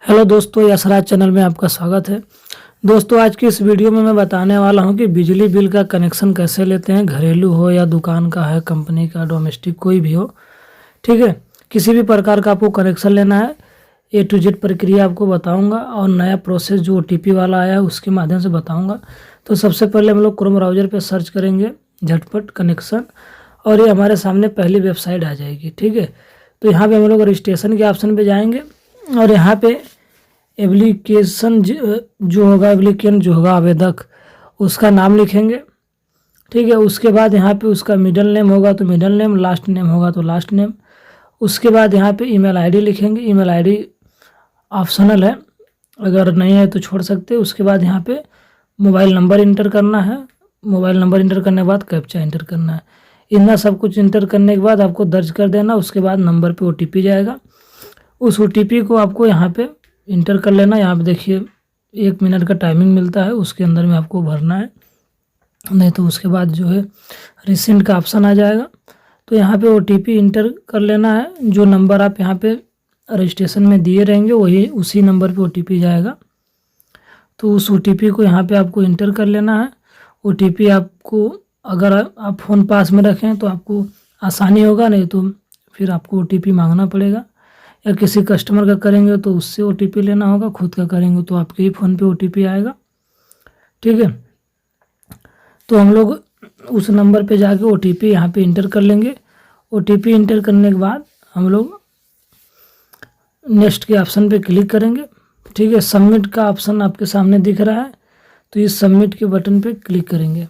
Hello दोस्तों, Yashraj channel में आपका स्वागत है। दोस्तों, आज की इस वीडियो में मैं बताने वाला हूं कि बिजली बिल का कनेक्शन कैसे लेते हैं, घरेलू हो या दुकान का है, कंपनी का, डोमेस्टिक कोई भी हो। ठीक है, किसी भी प्रकार का आपको कनेक्शन लेना है, ए टू जेड प्रक्रिया आपको बताऊंगा और नया प्रोसेस जो OTP वाला आया है उसके माध्यम से बताऊंगा। तो सबसे पहले हम लोग क्रोम ब्राउज़र पर सर्च करेंगे झटपट कनेक्शन, और ये हमारे सामने पहली वेबसाइट आ जाएगी। ठीक है, तो यहाँ पे हम लोग रजिस्ट्रेशन के ऑप्शन पे जाएंगे और यहाँ पे एप्लीकेशन जो होगा, एप्लीकेंट जो होगा, आवेदक, उसका नाम लिखेंगे। ठीक है, उसके बाद यहाँ पे उसका मिडिल नेम होगा तो मिडिल नेम, लास्ट नेम होगा तो लास्ट नेम। उसके बाद यहाँ पे ईमेल आईडी लिखेंगे। ईमेल आईडी ऑप्शनल है, अगर नहीं है तो छोड़ सकते। उसके बाद यहाँ पे मोबाइल नंबर इंटर करना है। मोबाइल नंबर इंटर करने के बाद कैप्चा इंटर करना है। इतना सब कुछ इंटर करने के बाद आपको दर्ज कर देना। उसके बाद नंबर पे OTP जाएगा। उस OTP को आपको यहाँ पे इंटर कर लेना। यहाँ पे देखिए 1 मिनट का टाइमिंग मिलता है, उसके अंदर में आपको भरना है, नहीं तो उसके बाद जो है रिसेंट का ऑप्शन आ जाएगा। तो यहाँ पे OTP इंटर कर लेना है। जो नंबर आप यहाँ पे रजिस्ट्रेशन में दिए रहेंगे वही उसी नंबर पे OTP जाएगा। तो उस OTP को यहाँ पे आपको इंटर कर लेना है। OTP आपको, अगर आप फ़ोन पास में रखें तो आपको आसानी होगा, नहीं तो फिर आपको OTP मांगना पड़ेगा। या किसी कस्टमर का करेंगे तो उससे OTP लेना होगा, खुद का करेंगे तो आपके ही फ़ोन पे OTP आएगा। ठीक है, तो हम लोग उस नंबर पे जाके OTP यहाँ पे इंटर कर लेंगे। OTP इंटर करने के बाद हम लोग नेक्स्ट के ऑप्शन पे क्लिक करेंगे। ठीक है, सबमिट का ऑप्शन आपके सामने दिख रहा है, तो इस सबमिट के बटन पे क्लिक करेंगे।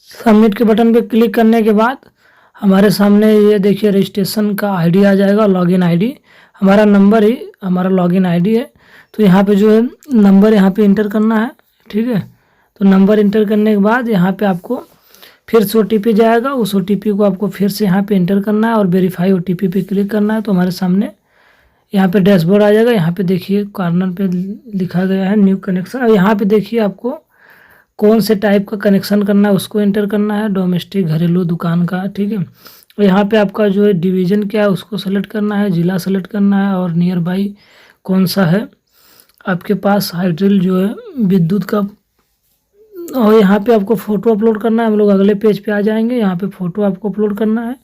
सबमिट के बटन पे क्लिक करने के बाद हमारे सामने ये देखिए रजिस्ट्रेशन का ID आ जाएगा, लॉगिन ID। हमारा नंबर ही हमारा लॉगिन ID है। तो यहाँ पे जो है नंबर यहाँ पे इंटर करना है। ठीक है, तो नंबर इंटर करने के बाद यहाँ पे आपको फिर से OTP जाएगा। उस OTP को आपको फिर से यहाँ पे इंटर करना है और वेरीफाई OTP पे क्लिक करना है। तो हमारे सामने यहाँ पे डैशबोर्ड आ जाएगा। यहाँ पे देखिए कॉर्नर पे लिखा गया है न्यू कनेक्शन। और यहाँ पे देखिए आपको कौन से टाइप का कनेक्शन करना है उसको एंटर करना है, डोमेस्टिक, घरेलू, दुकान का। ठीक है, और यहाँ पे आपका जो है डिवीज़न क्या है उसको सेलेक्ट करना है, जिला सेलेक्ट करना है, और नियर बाई कौन सा है आपके पास, हाइड्रिल जो है विद्युत का। और यहाँ पे आपको फ़ोटो अपलोड करना है। हम लोग अगले पेज पे आ जाएंगे। यहाँ पे फ़ोटो आपको अपलोड करना है।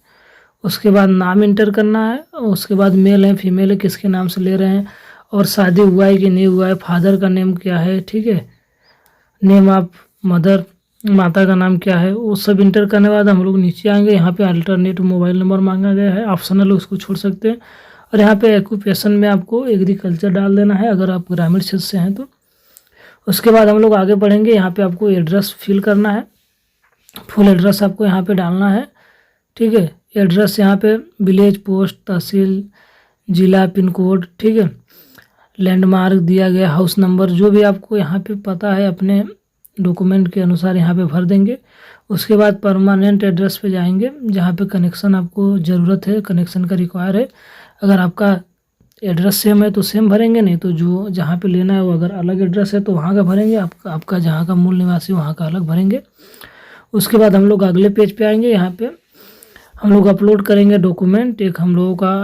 उसके बाद नाम इंटर करना है। उसके बाद मेल है, फीमेल है, किसके नाम से ले रहे हैं, और शादी हुआ है कि नहीं हुआ है, फादर का नेम क्या है। ठीक है, नेम ऑफ मदर, माता का नाम क्या है, वो सब इंटर करने के बाद हम लोग नीचे आएंगे। यहाँ पे अल्टरनेट मोबाइल नंबर मांगा गया है, ऑप्शनल, उसको छोड़ सकते हैं। और यहाँ पे ऑक्यूपेशन में आपको एग्रीकल्चर डाल देना है अगर आप ग्रामीण क्षेत्र से हैं तो। उसके बाद हम लोग आगे बढ़ेंगे। यहाँ पे आपको एड्रेस फिल करना है, फुल एड्रेस आपको यहाँ पे डालना है। ठीक है, एड्रेस यहाँ पे विलेज, पोस्ट, तहसील, जिला, पिन कोड, ठीक है, लैंडमार्क दिया गया, हाउस नंबर, जो भी आपको यहाँ पे पता है अपने डॉक्यूमेंट के अनुसार यहाँ पे भर देंगे। उसके बाद परमानेंट एड्रेस पे जाएंगे जहाँ पे कनेक्शन आपको ज़रूरत है, कनेक्शन का रिक्वायर है। अगर आपका एड्रेस सेम है तो सेम भरेंगे, नहीं तो जो जहाँ पे लेना है वो अगर अलग एड्रेस है तो वहाँ का भरेंगे, आपका जहाँ का मूल निवासी वहाँ का अलग भरेंगे। उसके बाद हम लोग अगले पेज पे आएंगे। यहाँ पे हम लोग अपलोड करेंगे डॉक्यूमेंट। एक हम लोगों का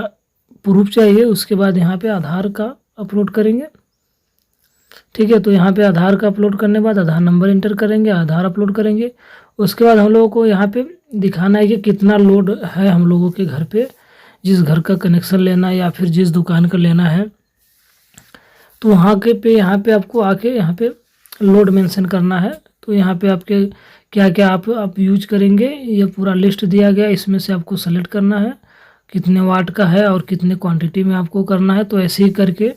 प्रूफ चाहिए। उसके बाद यहाँ पे आधार का अपलोड करेंगे। ठीक है, तो यहाँ पे आधार का अपलोड करने के बाद आधार नंबर इंटर करेंगे, आधार अपलोड करेंगे। उसके बाद हम लोगों को यहाँ पे दिखाना है कि कितना लोड है हम लोगों के घर पे, जिस घर का कनेक्शन लेना है या फिर जिस दुकान का लेना है। तो वहाँ के पे यहाँ पे आपको आके यहाँ पे लोड मेंशन करना है। तो यहाँ पे आपके क्या क्या आप यूज करेंगे ये पूरा लिस्ट दिया गया है। इसमें से आपको सेलेक्ट करना है कितने वाट का है और कितने क्वांटिटी में आपको करना है। तो ऐसे ही करके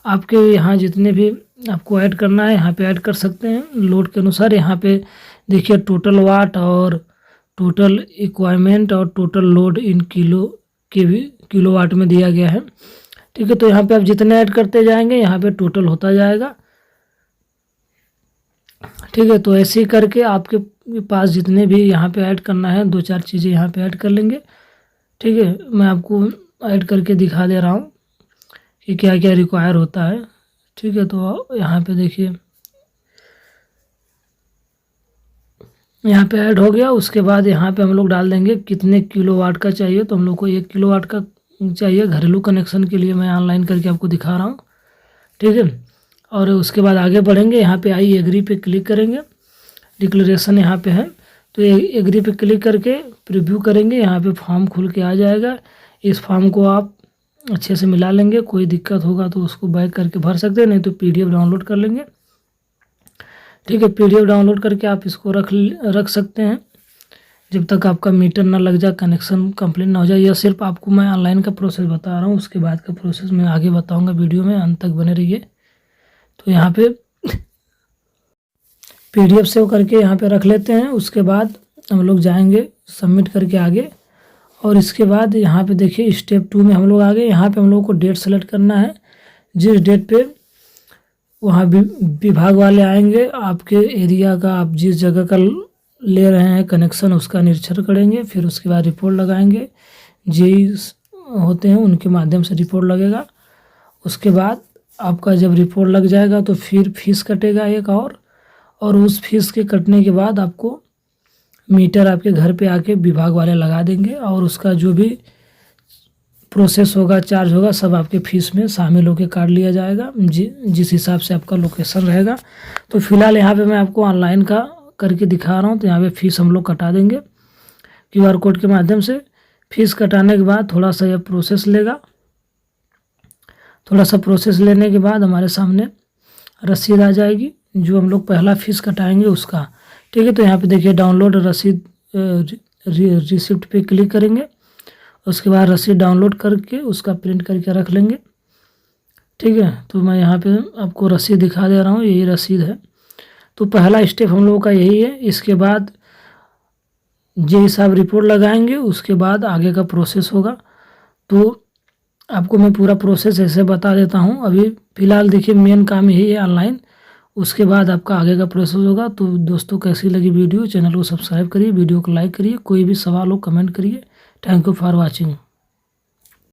आपके यहाँ जितने भी आपको ऐड करना है यहाँ पे ऐड कर सकते हैं लोड के अनुसार। यहाँ पे देखिए टोटल वाट और टोटल इक्वाइपमेंट और टोटल लोड इन किलोवाट में दिया गया है। ठीक है, तो यहाँ पे आप जितने ऐड करते जाएंगे यहाँ पे टोटल होता जाएगा। ठीक है, तो ऐसे ही करके आपके पास जितने भी यहाँ पे ऐड करना है 2-4 चीज़ें यहाँ पे ऐड कर लेंगे। ठीक है, मैं आपको ऐड करके दिखा दे रहा हूँ कि क्या क्या रिक्वायर होता है। ठीक है, तो यहाँ पे देखिए यहाँ पे ऐड हो गया। उसके बाद यहाँ पे हम लोग डाल देंगे कितने किलोवाट का चाहिए। तो हम लोग को 1 किलोवाट का चाहिए घरेलू कनेक्शन के लिए मैं ऑनलाइन करके आपको दिखा रहा हूँ, ठीक है। और उसके बाद आगे बढ़ेंगे, यहाँ पे आई एग्री पे क्लिक करेंगे, डिक्लेरेशन यहाँ पे है, तो एग्री पे क्लिक करके प्रीव्यू करेंगे। यहाँ पे फॉर्म खुल के आ जाएगा, इस फॉर्म को आप अच्छे से मिला लेंगे, कोई दिक्कत होगा तो उसको बैक करके भर सकते हैं, नहीं तो PDF डाउनलोड कर लेंगे, ठीक है। PDF डाउनलोड करके आप इसको रख सकते हैं जब तक आपका मीटर ना लग जाए, कनेक्शन कंप्लीट ना हो जाए। यह सिर्फ आपको मैं ऑनलाइन का प्रोसेस बता रहा हूँ, उसके बाद का प्रोसेस मैं आगे बताऊँगा वीडियो में, अंत तक बने रहिए। तो यहाँ पे PDF सेव करके यहाँ पे रख लेते हैं। उसके बाद हम लोग जाएंगे सबमिट करके आगे, और इसके बाद यहाँ पे देखिए स्टेप 2 में हम लोग आ गए। यहाँ पे हम लोग को डेट सेलेक्ट करना है, जिस डेट पे वहाँ विभाग वाले आएंगे, आपके एरिया का, आप जिस जगह का ले रहे हैं कनेक्शन, उसका निरीक्षण करेंगे, फिर उसके बाद रिपोर्ट लगाएंगे। जेई होते हैं उनके माध्यम से रिपोर्ट लगेगा। उसके बाद आपका जब रिपोर्ट लग जाएगा तो फिर फीस कटेगा एक, और उस फीस के कटने के बाद आपको मीटर आपके घर पे आके विभाग वाले लगा देंगे, और उसका जो भी प्रोसेस होगा, चार्ज होगा, सब आपके फीस में शामिल होकर काट लिया जाएगा, जिस हिसाब से आपका लोकेशन रहेगा। तो फिलहाल यहाँ पे मैं आपको ऑनलाइन का करके दिखा रहा हूँ। तो यहाँ पे फीस हम लोग कटा देंगे QR कोड के माध्यम से। फीस कटाने के बाद थोड़ा सा यह प्रोसेस लेगा, थोड़ा सा प्रोसेस लेने के बाद हमारे सामने रसीद आ जाएगी, जो हम लोग पहला फीस कटाएंगे उसका, ठीक है। तो यहाँ पे देखिए डाउनलोड रसीद रिसिप्ट पे क्लिक करेंगे, उसके बाद रसीद डाउनलोड करके उसका प्रिंट करके रख लेंगे, ठीक है। तो मैं यहाँ पे आपको रसीद दिखा दे रहा हूँ, यही रसीद है। तो पहला स्टेप हम लोगों का यही है। इसके बाद जे साहब रिपोर्ट लगाएंगे, उसके बाद आगे का प्रोसेस होगा। तो आपको मैं पूरा प्रोसेस ऐसे बता देता हूँ। अभी फ़िलहाल देखिए मेन काम यही है ऑनलाइन, उसके बाद आपका आगे का प्रोसेस होगा। तो दोस्तों कैसी लगी वीडियो, चैनल को सब्सक्राइब करिए, वीडियो को लाइक करिए, कोई भी सवाल हो कमेंट करिए। Thank you for watching.